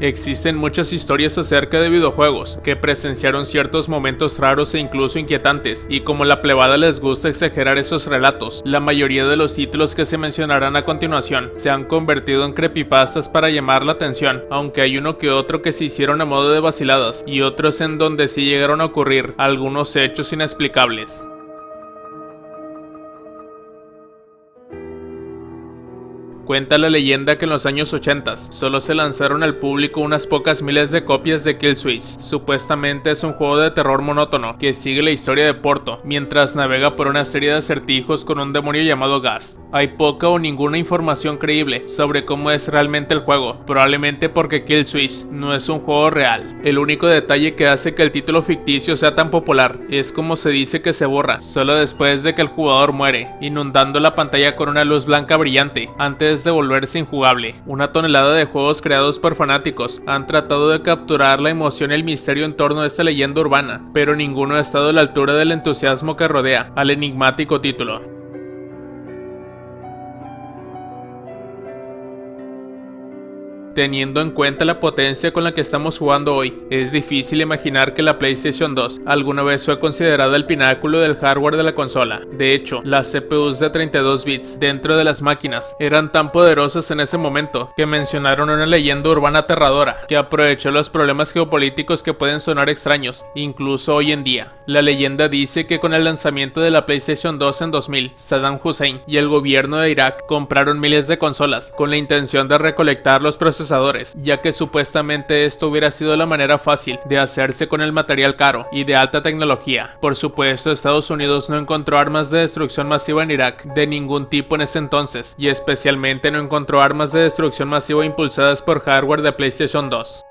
Existen muchas historias acerca de videojuegos que presenciaron ciertos momentos raros e incluso inquietantes, y como la plebada les gusta exagerar esos relatos, la mayoría de los títulos que se mencionarán a continuación se han convertido en creepypastas para llamar la atención, aunque hay uno que otro que se hicieron a modo de vaciladas y otros en donde sí llegaron a ocurrir algunos hechos inexplicables. Cuenta la leyenda que en los años 80 solo se lanzaron al público unas pocas miles de copias de Kill Switch. Supuestamente es un juego de terror monótono que sigue la historia de Porto mientras navega por una serie de acertijos con un demonio llamado Ghast. Hay poca o ninguna información creíble sobre cómo es realmente el juego, probablemente porque Kill Switch no es un juego real. El único detalle que hace que el título ficticio sea tan popular es como se dice que se borra solo después de que el jugador muere, inundando la pantalla con una luz blanca brillante antes de volverse injugable. Una tonelada de juegos creados por fanáticos han tratado de capturar la emoción y el misterio en torno a esta leyenda urbana, pero ninguno ha estado a la altura del entusiasmo que rodea al enigmático título. Teniendo en cuenta la potencia con la que estamos jugando hoy, es difícil imaginar que la PlayStation 2 alguna vez fue considerada el pináculo del hardware de la consola. De hecho, las CPUs de 32 bits dentro de las máquinas eran tan poderosas en ese momento que mencionaron una leyenda urbana aterradora que aprovechó los problemas geopolíticos que pueden sonar extraños, incluso hoy en día. La leyenda dice que con el lanzamiento de la PlayStation 2 en 2000, Saddam Hussein y el gobierno de Irak compraron miles de consolas con la intención de recolectar los procesadores, ya que supuestamente esto hubiera sido la manera fácil de hacerse con el material caro y de alta tecnología. Por supuesto, Estados Unidos no encontró armas de destrucción masiva en Irak de ningún tipo en ese entonces, y especialmente no encontró armas de destrucción masiva impulsadas por hardware de PlayStation 2.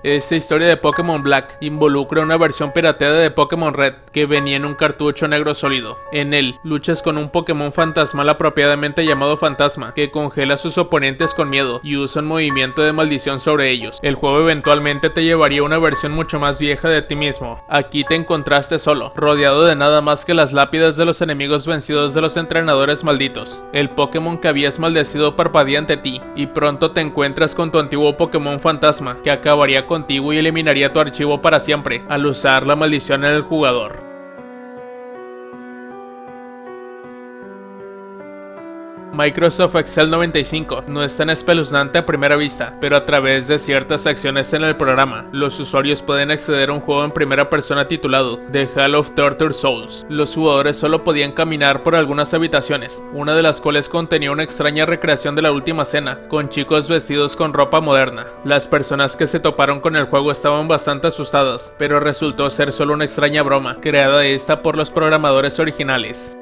Esta historia de Pokémon Black involucra una versión pirateada de Pokémon Red que venía en un cartucho negro sólido. En él, luchas con un Pokémon fantasmal apropiadamente llamado Fantasma, que congela a sus oponentes con miedo y usa un movimiento de maldición sobre ellos. El juego eventualmente te llevaría a una versión mucho más vieja de ti mismo. Aquí te encontraste solo, rodeado de nada más que las lápidas de los enemigos vencidos de los entrenadores malditos. El Pokémon que habías maldecido parpadea ante ti, y pronto te encuentras con tu antiguo Pokémon Fantasma, que acabaría contigo y eliminaría tu archivo para siempre al usar la maldición en el jugador. Microsoft Excel 95 no es tan espeluznante a primera vista, pero a través de ciertas acciones en el programa, los usuarios pueden acceder a un juego en primera persona titulado The Hall of Tortured Souls. Los jugadores solo podían caminar por algunas habitaciones, una de las cuales contenía una extraña recreación de la última cena, con chicos vestidos con ropa moderna. Las personas que se toparon con el juego estaban bastante asustadas, pero resultó ser solo una extraña broma, creada esta por los programadores originales.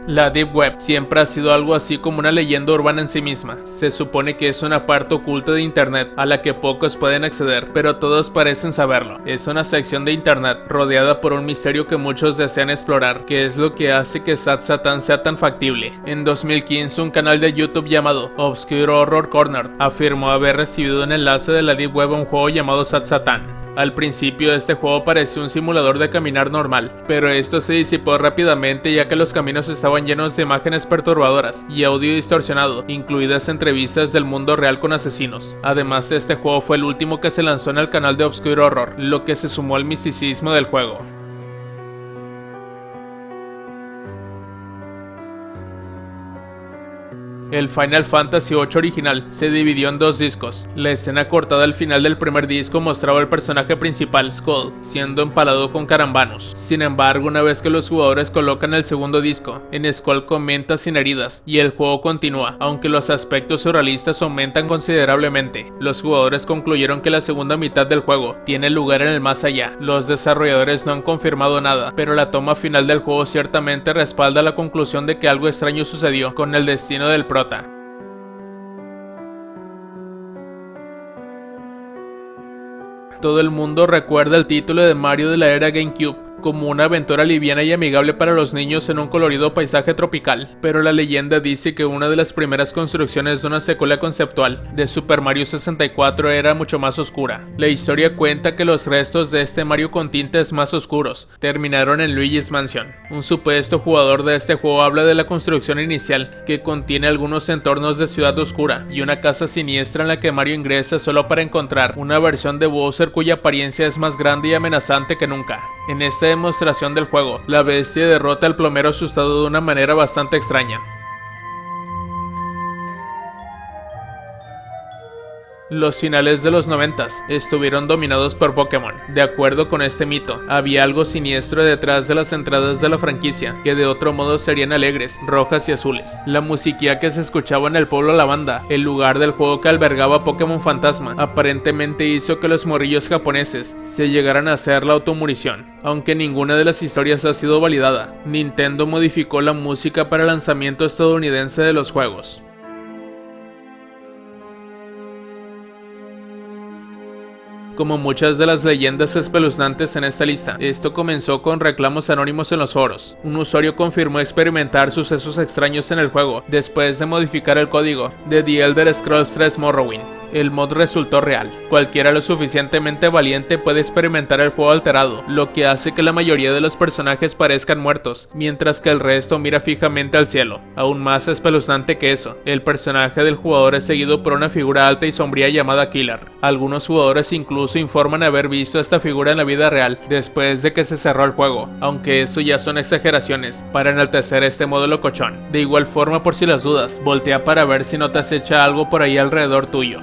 La Deep Web siempre ha sido algo así como una leyenda urbana en sí misma. Se supone que es una parte oculta de internet a la que pocos pueden acceder, pero todos parecen saberlo. Es una sección de internet rodeada por un misterio que muchos desean explorar, que es lo que hace que Sad Satan sea tan factible. En 2015, un canal de YouTube llamado Obscure Horror Corner afirmó haber recibido un enlace de la Deep Web a un juego llamado Sad Satan. Al principio este juego parecía un simulador de caminar normal, pero esto se disipó rápidamente ya que los caminos estaban llenos de imágenes perturbadoras y audio distorsionado, incluidas entrevistas del mundo real con asesinos. Además, este juego fue el último que se lanzó en el canal de Obscure Horror, lo que se sumó al misticismo del juego. El Final Fantasy VIII original se dividió en dos discos. La escena cortada al final del primer disco mostraba al personaje principal, Skull, siendo empalado con carambanos. Sin embargo, una vez que los jugadores colocan el segundo disco, en Skull comenta sin heridas y el juego continúa, aunque los aspectos surrealistas aumentan considerablemente. Los jugadores concluyeron que la segunda mitad del juego tiene lugar en el más allá. Los desarrolladores no han confirmado nada, pero la toma final del juego ciertamente respalda la conclusión de que algo extraño sucedió con el destino del prota. Todo el mundo recuerda el título de Mario de la era GameCube, como una aventura liviana y amigable para los niños en un colorido paisaje tropical, pero la leyenda dice que una de las primeras construcciones de una secuela conceptual de Super Mario 64 era mucho más oscura. La historia cuenta que los restos de este Mario con tintes más oscuros terminaron en Luigi's Mansion. Un supuesto jugador de este juego habla de la construcción inicial, que contiene algunos entornos de ciudad oscura y una casa siniestra en la que Mario ingresa solo para encontrar una versión de Bowser cuya apariencia es más grande y amenazante que nunca. En esta demostración del juego, la bestia derrota al plomero asustado de una manera bastante extraña. Los finales de los 90s estuvieron dominados por Pokémon. De acuerdo con este mito, había algo siniestro detrás de las entradas de la franquicia, que de otro modo serían alegres, rojas y azules. La musiquilla que se escuchaba en el pueblo Lavanda, el lugar del juego que albergaba Pokémon Fantasma, aparentemente hizo que los morrillos japoneses se llegaran a hacer la automurición. Aunque ninguna de las historias ha sido validada, Nintendo modificó la música para el lanzamiento estadounidense de los juegos. Como muchas de las leyendas espeluznantes en esta lista, esto comenzó con reclamos anónimos en los foros. Un usuario confirmó experimentar sucesos extraños en el juego después de modificar el código de The Elder Scrolls 3 Morrowind. El mod resultó real. Cualquiera lo suficientemente valiente puede experimentar el juego alterado, lo que hace que la mayoría de los personajes parezcan muertos, mientras que el resto mira fijamente al cielo. Aún más espeluznante que eso, el personaje del jugador es seguido por una figura alta y sombría llamada Killer. Algunos jugadores incluso informan haber visto a esta figura en la vida real después de que se cerró el juego, aunque eso ya son exageraciones para enaltecer este modo locochón. De igual forma, por si las dudas, voltea para ver si no te acecha algo por ahí alrededor tuyo.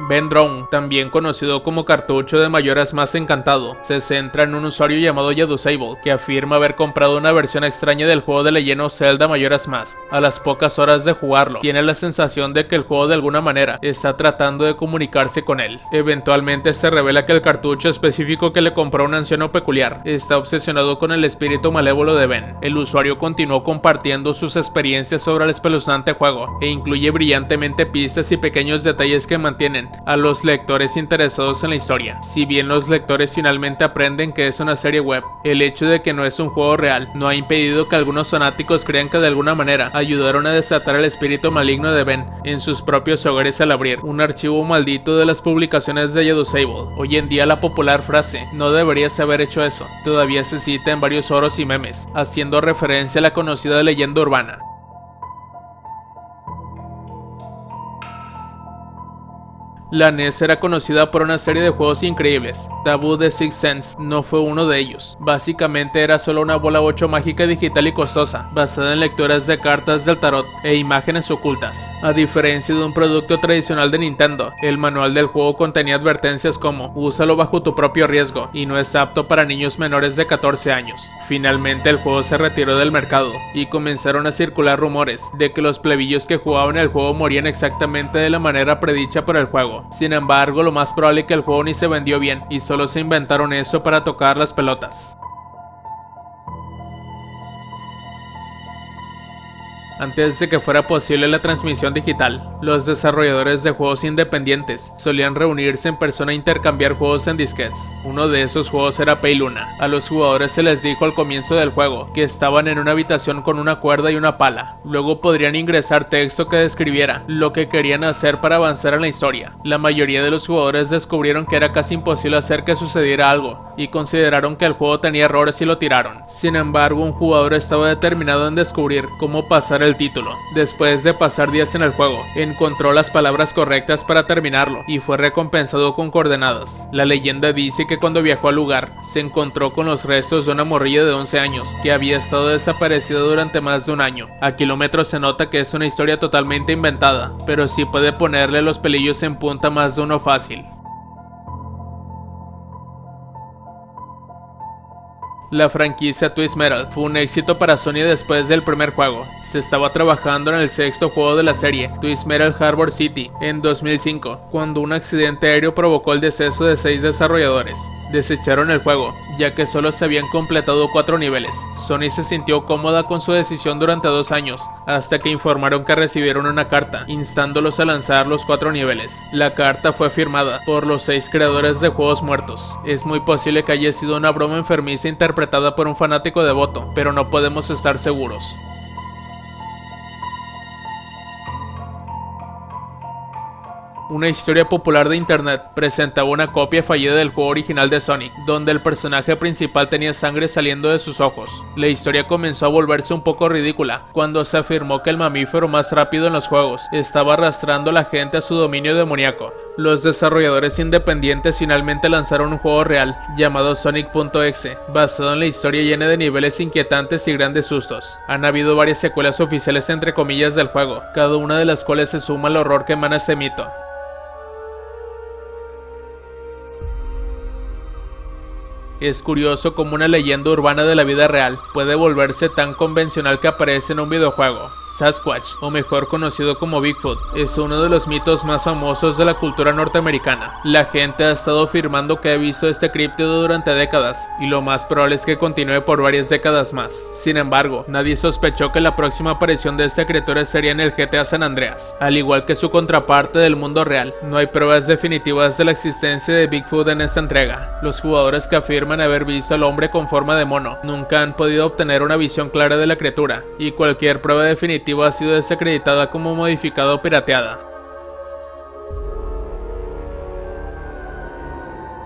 Ben Drown, también conocido como cartucho de Majora's Mask encantado, se centra en un usuario llamado Yadusable, que afirma haber comprado una versión extraña del juego de leyenda Zelda Majora's Mask. A las pocas horas de jugarlo, tiene la sensación de que el juego de alguna manera está tratando de comunicarse con él. Eventualmente se revela que el cartucho específico que le compró un anciano peculiar está obsesionado con el espíritu malévolo de Ben. El usuario continuó compartiendo sus experiencias sobre el espeluznante juego, e incluye brillantemente pistas y pequeños detalles que mantienen a los lectores interesados en la historia. Si bien los lectores finalmente aprenden que es una serie web, el hecho de que no es un juego real no ha impedido que algunos fanáticos crean que de alguna manera ayudaron a desatar el espíritu maligno de Ben en sus propios hogares al abrir un archivo maldito de las publicaciones de Yadusable. Hoy en día la popular frase "no deberías haber hecho eso" todavía se cita en varios foros y memes, haciendo referencia a la conocida leyenda urbana. La NES era conocida por una serie de juegos increíbles. Taboo The Sixth Sense no fue uno de ellos. Básicamente era solo una bola 8 mágica digital y costosa, basada en lecturas de cartas del tarot e imágenes ocultas. A diferencia de un producto tradicional de Nintendo, el manual del juego contenía advertencias como "úsalo bajo tu propio riesgo" y "no es apto para niños menores de 14 años". Finalmente el juego se retiró del mercado y comenzaron a circular rumores de que los plebeyos que jugaban el juego morían exactamente de la manera predicha por el juego. Sin embargo, lo más probable es que el juego ni se vendió bien y solo se inventaron eso para tocar las pelotas. Antes de que fuera posible la transmisión digital, los desarrolladores de juegos independientes solían reunirse en persona e intercambiar juegos en disquetes. Uno de esos juegos era Payluna. A los jugadores se les dijo al comienzo del juego que estaban en una habitación con una cuerda y una pala. Luego podrían ingresar texto que describiera lo que querían hacer para avanzar en la historia. La mayoría de los jugadores descubrieron que era casi imposible hacer que sucediera algo y consideraron que el juego tenía errores y lo tiraron. Sin embargo, un jugador estaba determinado en descubrir cómo pasar el título. Después de pasar días en el juego, encontró las palabras correctas para terminarlo y fue recompensado con coordenadas. La leyenda dice que cuando viajó al lugar, se encontró con los restos de una morrilla de 11 años que había estado desaparecida durante más de un año. A kilómetros se nota que es una historia totalmente inventada, pero sí puede ponerle los pelillos en punta más de uno fácil. La franquicia Twist Metal fue un éxito para Sony después del primer juego. Se estaba trabajando en el sexto juego de la serie, Twist Metal Harbor City, en 2005, cuando un accidente aéreo provocó el deceso de 6 desarrolladores. desecharon el juego, ya que solo se habían completado 4 niveles. Sony se sintió cómoda con su decisión durante 2 años, hasta que informaron que recibieron una carta instándolos a lanzar los 4 niveles. La carta fue firmada por los 6 creadores de juegos muertos. Es muy posible que haya sido una broma enfermiza interpretada por un fanático devoto, pero no podemos estar seguros. Una historia popular de internet presentaba una copia fallida del juego original de Sonic, donde el personaje principal tenía sangre saliendo de sus ojos. La historia comenzó a volverse un poco ridícula cuando se afirmó que el mamífero más rápido en los juegos estaba arrastrando a la gente a su dominio demoníaco. Los desarrolladores independientes finalmente lanzaron un juego real llamado Sonic.exe, basado en la historia llena de niveles inquietantes y grandes sustos. Han habido varias secuelas oficiales entre comillas del juego, cada una de las cuales se suma al horror que emana este mito. Es curioso cómo una leyenda urbana de la vida real puede volverse tan convencional que aparece en un videojuego. Sasquatch, o mejor conocido como Bigfoot, es uno de los mitos más famosos de la cultura norteamericana. La gente ha estado afirmando que ha visto este críptido durante décadas, y lo más probable es que continúe por varias décadas más. Sin embargo, nadie sospechó que la próxima aparición de esta criatura sería en el GTA San Andreas. Al igual que su contraparte del mundo real, no hay pruebas definitivas de la existencia de Bigfoot en esta entrega. Los jugadores que afirman haber visto al hombre con forma de mono nunca han podido obtener una visión clara de la criatura, y cualquier prueba definitiva ha sido desacreditada como modificada o pirateada.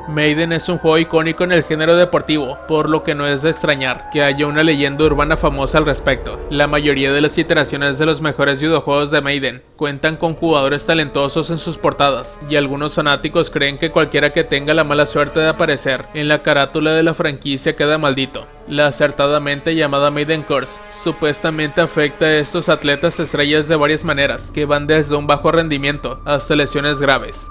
Maiden es un juego icónico en el género deportivo, por lo que no es de extrañar que haya una leyenda urbana famosa al respecto. La mayoría de las iteraciones de los mejores videojuegos de Maiden cuentan con jugadores talentosos en sus portadas, y algunos fanáticos creen que cualquiera que tenga la mala suerte de aparecer en la carátula de la franquicia queda maldito. La acertadamente llamada Maiden Curse supuestamente afecta a estos atletas estrellas de varias maneras, que van desde un bajo rendimiento hasta lesiones graves.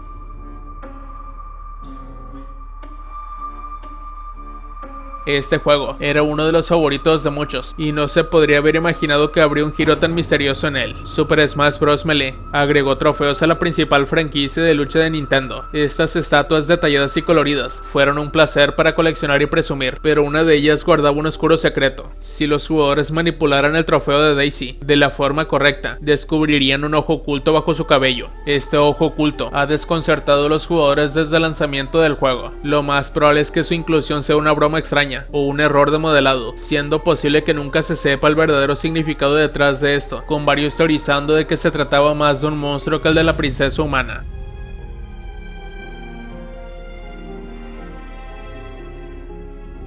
Este juego era uno de los favoritos de muchos, y no se podría haber imaginado que habría un giro tan misterioso en él. Super Smash Bros. Melee agregó trofeos a la principal franquicia de lucha de Nintendo. Estas estatuas detalladas y coloridas fueron un placer para coleccionar y presumir, pero una de ellas guardaba un oscuro secreto. Si los jugadores manipularan el trofeo de Daisy de la forma correcta, descubrirían un ojo oculto bajo su cabello. Este ojo oculto ha desconcertado a los jugadores desde el lanzamiento del juego. Lo más probable es que su inclusión sea una broma extraña o un error de modelado, siendo posible que nunca se sepa el verdadero significado detrás de esto, con varios teorizando de que se trataba más de un monstruo que el de la princesa humana.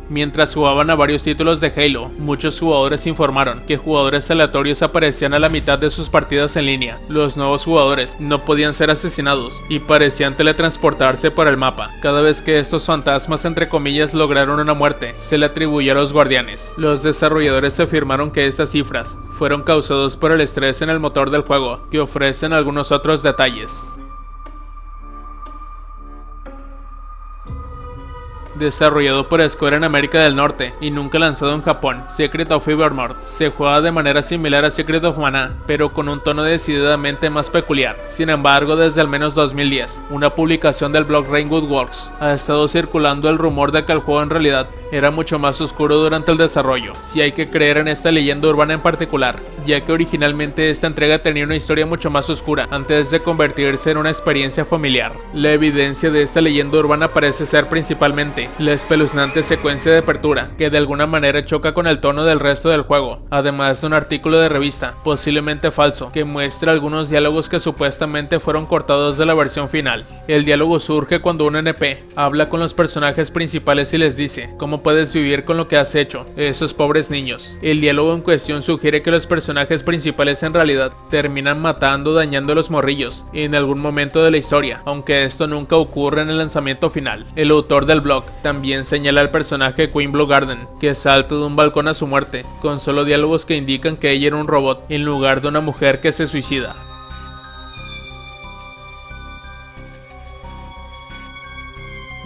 Mientras jugaban a varios títulos de Halo, muchos jugadores informaron que jugadores aleatorios aparecían a la mitad de sus partidas en línea. Los nuevos jugadores no podían ser asesinados y parecían teletransportarse por el mapa. Cada vez que estos fantasmas entre comillas lograron una muerte, se le atribuyó a los guardianes. Los desarrolladores afirmaron que estas cifras fueron causadas por el estrés en el motor del juego, que ofrecen algunos otros detalles. Desarrollado por Square en América del Norte y nunca lanzado en Japón, Secret of Evermore se juega de manera similar a Secret of Mana, pero con un tono decididamente más peculiar. Sin embargo, desde al menos 2010, una publicación del blog Rainwood Works, ha estado circulando el rumor de que el juego en realidad era mucho más oscuro durante el desarrollo. Si hay que creer en esta leyenda urbana en particular, ya que originalmente esta entrega tenía una historia mucho más oscura antes de convertirse en una experiencia familiar. La evidencia de esta leyenda urbana parece ser principalmente la espeluznante secuencia de apertura, que de alguna manera choca con el tono del resto del juego, además de un artículo de revista, posiblemente falso, que muestra algunos diálogos que supuestamente fueron cortados de la versión final. El diálogo surge cuando un NP habla con los personajes principales y les dice: ¿cómo puedes vivir con lo que has hecho, esos pobres niños? El diálogo en cuestión sugiere que los personajes principales en realidad terminan matando o dañando a los morrillos en algún momento de la historia, aunque esto nunca ocurre en el lanzamiento final. El autor del blog también señala al personaje Queen Blue Garden, que salta de un balcón a su muerte, con solo diálogos que indican que ella era un robot en lugar de una mujer que se suicida.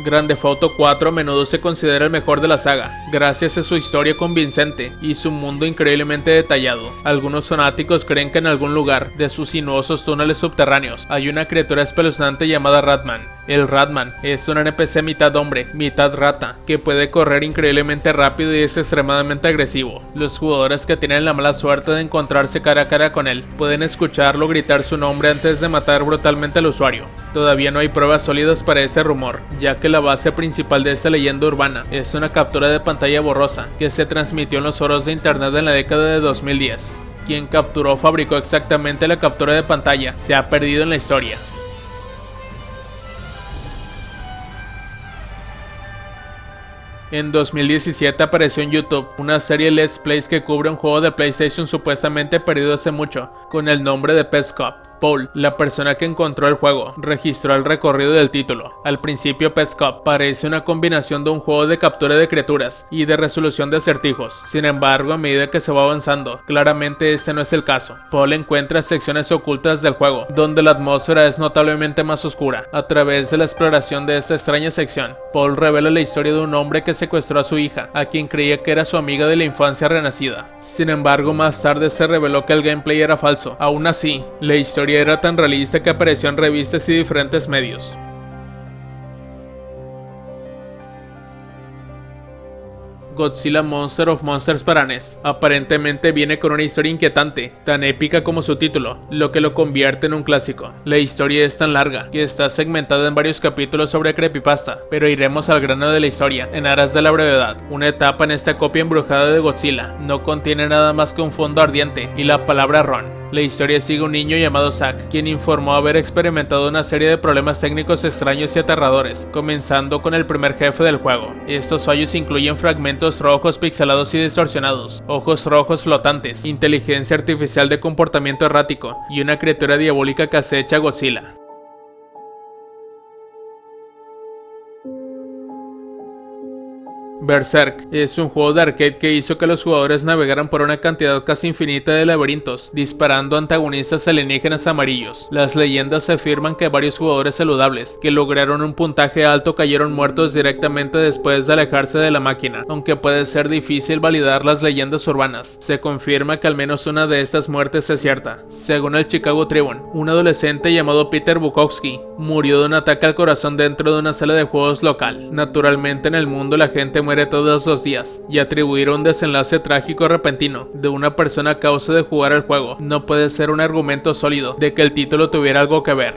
Grand Theft Auto 4 a menudo se considera el mejor de la saga, gracias a su historia convincente y su mundo increíblemente detallado. Algunos fanáticos creen que en algún lugar de sus sinuosos túneles subterráneos hay una criatura espeluznante llamada Ratman, El Ratman es un NPC mitad hombre, mitad rata, que puede correr increíblemente rápido y es extremadamente agresivo. Los jugadores que tienen la mala suerte de encontrarse cara a cara con él pueden escucharlo gritar su nombre antes de matar brutalmente al usuario. Todavía no hay pruebas sólidas para este rumor, ya que la base principal de esta leyenda urbana es una captura de pantalla borrosa que se transmitió en los foros de internet en la década de 2010. Quien capturó o fabricó exactamente la captura de pantalla se ha perdido en la historia. En 2017 apareció en YouTube una serie Let's Plays que cubre un juego de PlayStation supuestamente perdido hace mucho, con el nombre de Pets Cop. Paul, la persona que encontró el juego, registró el recorrido del título. Al principio Pets Cop parece una combinación de un juego de captura de criaturas y de resolución de acertijos. Sin embargo, a medida que se va avanzando, claramente este no es el caso. Paul encuentra secciones ocultas del juego, donde la atmósfera es notablemente más oscura. A través de la exploración de esta extraña sección, Paul revela la historia de un hombre que secuestró a su hija, a quien creía que era su amiga de la infancia renacida. Sin embargo, más tarde se reveló que el gameplay era falso. Aún así, la historia era tan realista que apareció en revistas y diferentes medios. Godzilla Monster of Monsters para NES. Aparentemente viene con una historia inquietante, tan épica como su título, lo que lo convierte en un clásico. La historia es tan larga que está segmentada en varios capítulos sobre creepypasta, pero iremos al grano de la historia, en aras de la brevedad. Una etapa en esta copia embrujada de Godzilla no contiene nada más que un fondo ardiente y la palabra Ron. La historia sigue a un niño llamado Zack, quien informó haber experimentado una serie de problemas técnicos extraños y aterradores, comenzando con el primer jefe del juego. Estos fallos incluyen fragmentos rojos pixelados y distorsionados, ojos rojos flotantes, inteligencia artificial de comportamiento errático y una criatura diabólica que acecha a Godzilla. Berserk es un juego de arcade que hizo que los jugadores navegaran por una cantidad casi infinita de laberintos, disparando antagonistas alienígenas amarillos. Las leyendas afirman que varios jugadores saludables que lograron un puntaje alto cayeron muertos directamente después de alejarse de la máquina. Aunque puede ser difícil validar las leyendas urbanas, se confirma que al menos una de estas muertes es cierta. Según el Chicago Tribune, un adolescente llamado Peter Bukowski murió de un ataque al corazón dentro de una sala de juegos local. Naturalmente, en el mundo la gente muere todos los días, y atribuir un desenlace trágico repentino de una persona a causa de jugar el juego no puede ser un argumento sólido de que el título tuviera algo que ver.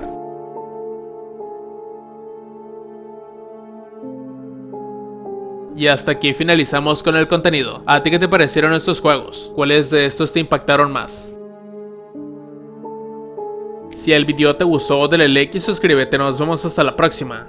Y hasta aquí finalizamos con el contenido. ¿A ti qué te parecieron estos juegos? ¿Cuáles de estos te impactaron más? Si el video te gustó, dale like y suscríbete. Nos vemos hasta la próxima.